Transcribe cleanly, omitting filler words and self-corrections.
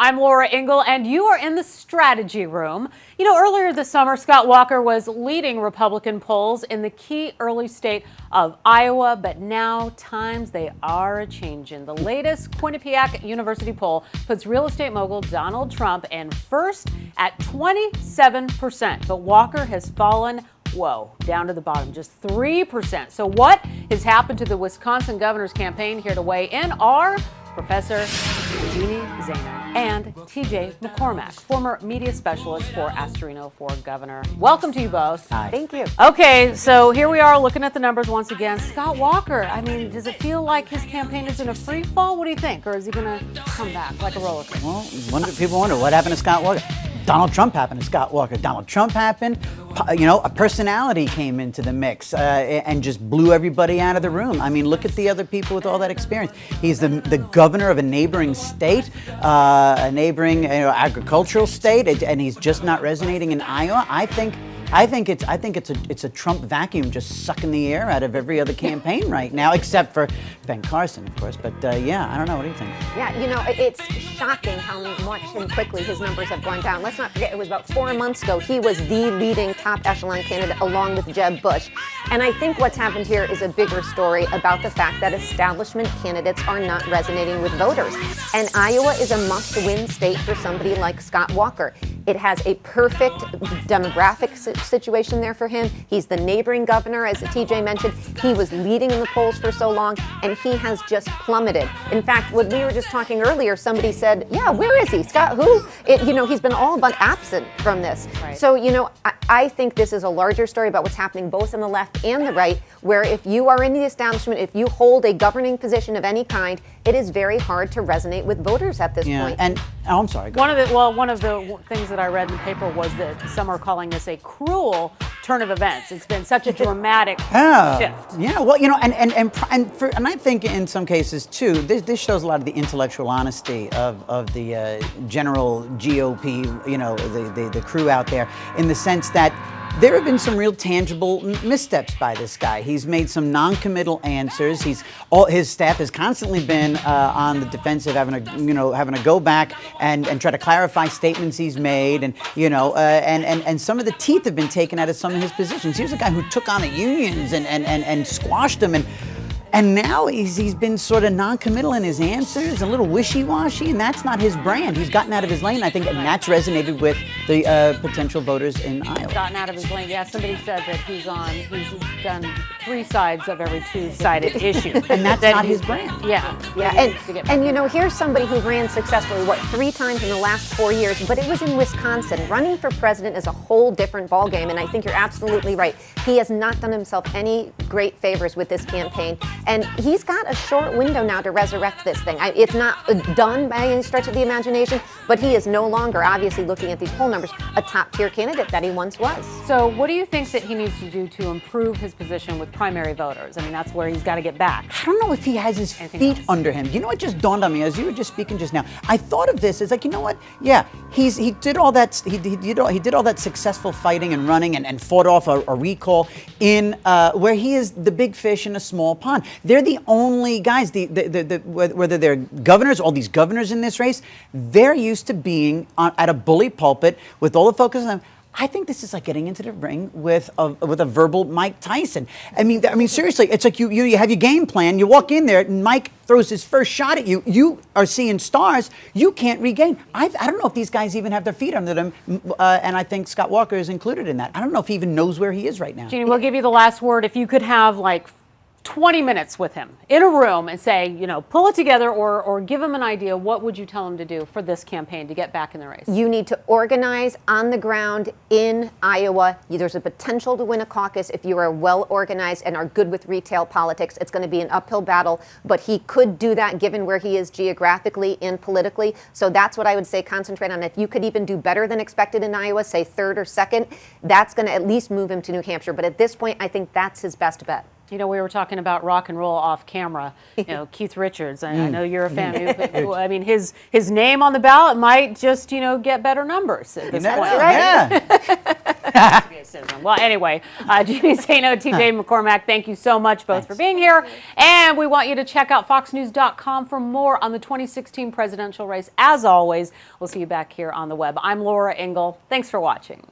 I'm Laura Ingle, and you are in the strategy room. You know, earlier this summer, Scott Walker was leading Republican polls in the key early state of Iowa, but now times they are a-changing. The latest Qunnipiac University poll puts real estate mogul Donald Trump in first at 27%, but Walker has fallen down to the bottom, just 3%. So what has happened to the Wisconsin governor's campaign? Here to weigh in are Professor Jeannie Zaino and TJ McCormack, former media specialist for Astorino for governor. Welcome to you both. Hi. Thank you. Okay, so here we are looking at the numbers once again. Scott Walker, I mean, does it feel like his campaign is in a free fall? What do you think? Or is he going to come back like a roller coaster? Well, people wonder what happened to Scott Walker. Donald Trump happened to Scott Walker. Donald Trump happened. You know, a personality came into the mix and just blew everybody out of the room. I mean, look at the other people with all that experience. He's the governor of a neighboring state, a neighboring agricultural state, and he's just not resonating in Iowa. I think it's a Trump vacuum just sucking the air out of every other campaign right now, except for Ben Carson, of course. But yeah, I don't know. What do you think? Yeah, you know, it's shocking how much and quickly his numbers have gone down. Let's not forget, it was about 4 months ago he was the leading top echelon candidate along with Jeb Bush. And I think what's happened here is a bigger story about the fact that establishment candidates are not resonating with voters. And Iowa is a must-win state for somebody like Scott Walker. It has a perfect demographic situation there for him. He's the neighboring governor, as TJ mentioned. He was leading in the polls for so long, and he has just plummeted. In fact, when we were just talking earlier, somebody said, yeah, where is he? Scott, who? He's been all but absent from this. Right. So, I think this is a larger story about what's happening both on the left and the right, where if you are in the establishment, if you hold a governing position of any kind, it is very hard to resonate with voters at this point. And I'm sorry. One of the things that I read in the paper was that some are calling this a cruel turn of events. It's been such a dramatic shift. Yeah, well, and I think in some cases too, this shows a lot of the intellectual honesty of the general GOP, the crew out there, in the sense that there have been some real tangible missteps by this guy. He's made some non-committal answers. His staff has constantly been on the defensive, having to go back and try to clarify statements he's made, and some of the teeth have been taken out of some of his positions. Here's a guy who took on the unions and squashed them, and now he's been sort of non-committal in his answers, a little wishy-washy, and that's not his brand. He's gotten out of his lane, I think, and that's resonated with the potential voters in Iowa. Gotten out of his lane. Yeah, somebody said that he's done 3 sides of every 2-sided issue. And that's not his brand. Yeah. And here's somebody who ran successfully, 3 times in the last 4 years, but it was in Wisconsin. Running for president is a whole different ballgame, and I think you're absolutely right. He has not done himself any great favors with this campaign. And he's got a short window now to resurrect this thing. It's not done by any stretch of the imagination, but he is no longer, obviously looking at these poll numbers, a top-tier candidate that he once was. So what do you think that he needs to do to improve his position with primary voters? I mean, that's where he's got to get back. I don't know if he has his feet under him. You know what just dawned on me as you were just speaking just now? I thought of this as like, you know what? Yeah, he did all that. He did all that successful fighting and running and fought off a recall in where he is the big fish in a small pond. They're the only guys, whether they're governors, all these governors in this race, they're used to being at a bully pulpit with all the focus on them. I think this is like getting into the ring with a verbal Mike Tyson. I mean, seriously, it's like you have your game plan. You walk in there, and Mike throws his first shot at you. You are seeing stars. You can't regain. I don't know if these guys even have their feet under them, and I think Scott Walker is included in that. I don't know if he even knows where he is right now. Jeannie, we'll give you the last word. If you could have 20 minutes with him in a room and say, pull it together or give him an idea, what would you tell him to do for this campaign to get back in the race? You need to organize on the ground in Iowa. There's a potential to win a caucus if you are well organized and are good with retail politics. It's going to be an uphill battle, but he could do that given where he is geographically and politically. So that's what I would say, concentrate on. If you could even do better than expected in Iowa, say 3rd or 2nd, that's going to at least move him to New Hampshire. But at this point, I think that's his best bet. We were talking about rock and roll off camera. Keith Richards. I know you're a fan. I mean, his name on the ballot might just, get better numbers at this point, right? Yeah. racism. Well, anyway, Jeannie Zaino, TJ McCormack, thank you so much both for being here. And we want you to check out foxnews.com for more on the 2016 presidential race. As always, we'll see you back here on the web. I'm Laura Ingle. Thanks for watching.